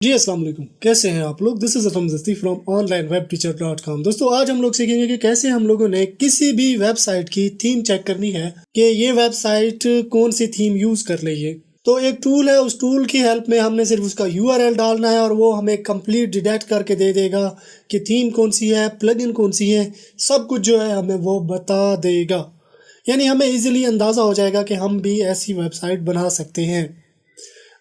जी अस्सलाम वालेकुम, कैसे हैं आप लोग। दिस इज़ अफम जस्ती फ्रॉम onlinewebteacher.com। दोस्तों आज हम लोग सीखेंगे कि कैसे हम लोगों ने किसी भी वेबसाइट की थीम चेक करनी है कि ये वेबसाइट कौन सी थीम यूज़ कर रही है। तो एक टूल है, उस टूल की हेल्प में हमने सिर्फ उसका यूआरएल डालना है और वो हमें कंप्लीट डिटेक्ट करके दे देगा कि थीम कौन सी है, प्लगइन कौन सी है, सब कुछ जो है हमें वो बता देगा। यानी हमें इजीली अंदाज़ा हो जाएगा कि हम भी ऐसी वेबसाइट बना सकते हैं।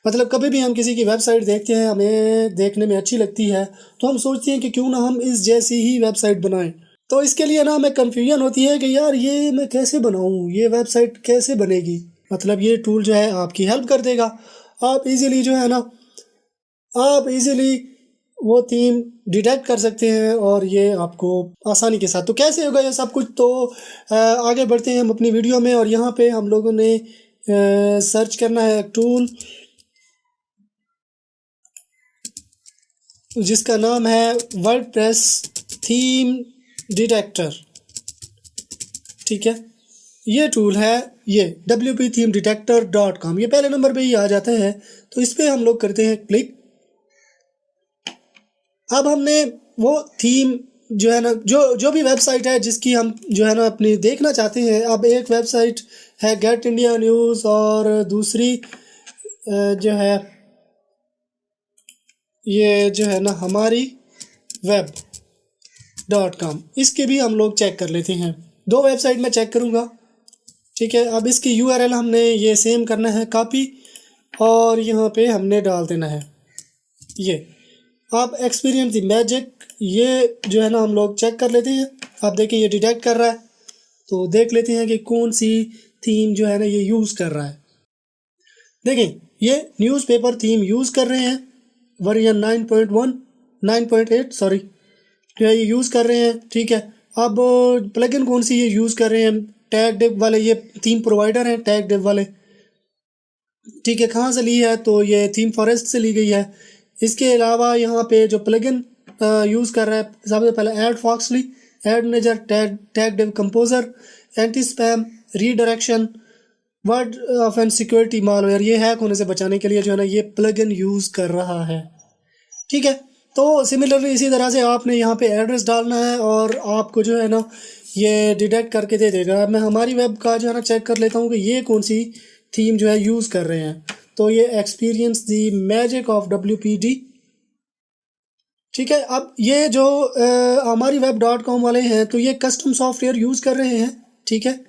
मतलब कभी भी हम किसी की वेबसाइट देखते हैं, हमें देखने में अच्छी लगती है, तो हम सोचते हैं कि क्यों ना हम इस जैसी ही वेबसाइट बनाएं। तो इसके लिए ना हमें कन्फ्यूजन होती है कि यार ये मैं कैसे बनाऊं, ये वेबसाइट कैसे बनेगी। मतलब ये टूल जो है आपकी हेल्प कर देगा। आप इजीली जो है ना, आप इजीली वो थीम डिटेक्ट कर सकते हैं और ये आपको आसानी के साथ। तो कैसे होगा ये सब कुछ, तो आगे बढ़ते हैं हम अपनी वीडियो में। और यहाँ पे हम लोगों ने सर्च करना है टूल जिसका नाम है वर्डप्रेस थीम डिटेक्टर। ठीक है, ये टूल है, ये wp-theme-detector.com, ये पहले नंबर पे ही आ जाता है। तो इस पे हम लोग करते हैं क्लिक। अब हमने वो थीम जो है ना, जो जो भी वेबसाइट है जिसकी हम जो है ना अपनी देखना चाहते हैं। अब एक वेबसाइट है गेट इंडिया न्यूज़ और दूसरी जो है ये जो है ना हमारी web.com, इसके भी हम लोग चेक कर लेते हैं। दो वेबसाइट में चेक करूँगा। ठीक है, अब इसकी यूआरएल हमने ये सेम करना है कॉपी और यहाँ पे हमने डाल देना है ये। आप एक्सपीरियंस द मैजिक, ये जो है ना हम लोग चेक कर लेते हैं। आप देखिए ये डिटेक्ट कर रहा है, तो देख लेते हैं कि कौन सी थीम जो है ना ये यूज़ कर रहा है। देखें ये न्यूज़पेपर थीम यूज़ कर रहे हैं, वर्जन 9.1 9.8 सॉरी, तो ये यूज़ कर रहे हैं। ठीक है, अब प्लगइन कौन सी ये यूज़ कर रहे हैं, टैग डिव वाले ये थीम प्रोवाइडर हैं, टैग डिव वाले। ठीक है, कहाँ से ली है, तो ये थीम फॉरेस्ट से ली गई है। इसके अलावा यहाँ पे जो प्लगइन यूज़ कर रहा है, सबसे पहले ad foxly, ad manager, tag div composer, anti spam, redirection, word of and security malware, ये हैक होने से बचाने के लिए जो है ना ये प्लगइन यूज़ कर रहा है। ठीक है, तो सिमिलरली इसी तरह से आपने यहाँ पे एड्रेस डालना है और आपको जो है ना ये डिटेक्ट करके दे देगा। मैं हमारी वेब का जो है ना चेक कर लेता हूँ कि ये कौन सी थीम जो है यूज़ कर रहे हैं। तो ये experience the magic of WPD। ठीक है, अब ये जो हमारी web.com वाले हैं, तो ये कस्टम सॉफ्टवेयर यूज़ कर रहे हैं। ठीक है,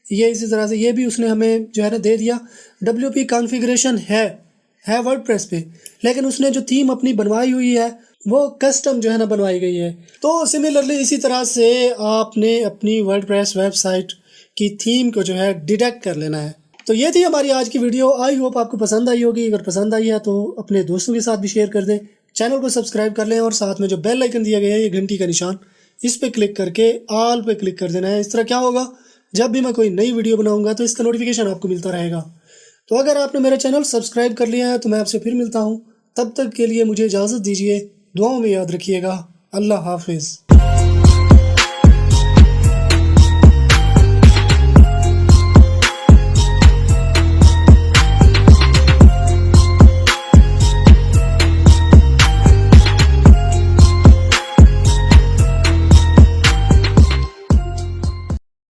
ये इसी तरह से ये भी उसने हमें जो है ना दे दिया। WP कॉन्फ़िगरेशन है वर्डप्रेस पे, लेकिन उसने जो थीम अपनी बनवाई हुई है वो कस्टम जो है ना बनवाई गई है। तो सिमिलरली इसी तरह से आपने अपनी वर्डप्रेस वेबसाइट की थीम को जो है डिटेक्ट कर लेना है। तो ये थी हमारी आज की वीडियो। आई होप आपको पसंद आई होगी। अगर पसंद आई है तो अपने दोस्तों के साथ भी शेयर कर दें, चैनल को सब्सक्राइब कर लें और साथ में जो बेल आइकन दिया गया है, ये घंटी का निशान, इस पर क्लिक करके ऑल पे क्लिक कर देना है। इस तरह क्या होगा, जब भी मैं कोई नई वीडियो बनाऊंगा तो इसका नोटिफिकेशन आपको मिलता रहेगा। तो अगर आपने मेरा चैनल सब्सक्राइब कर लिया है तो मैं आपसे फिर मिलता हूँ। तब तक के लिए मुझे इजाज़त दीजिए। दुआओं में याद रखिएगा। अल्लाह हाफिज़।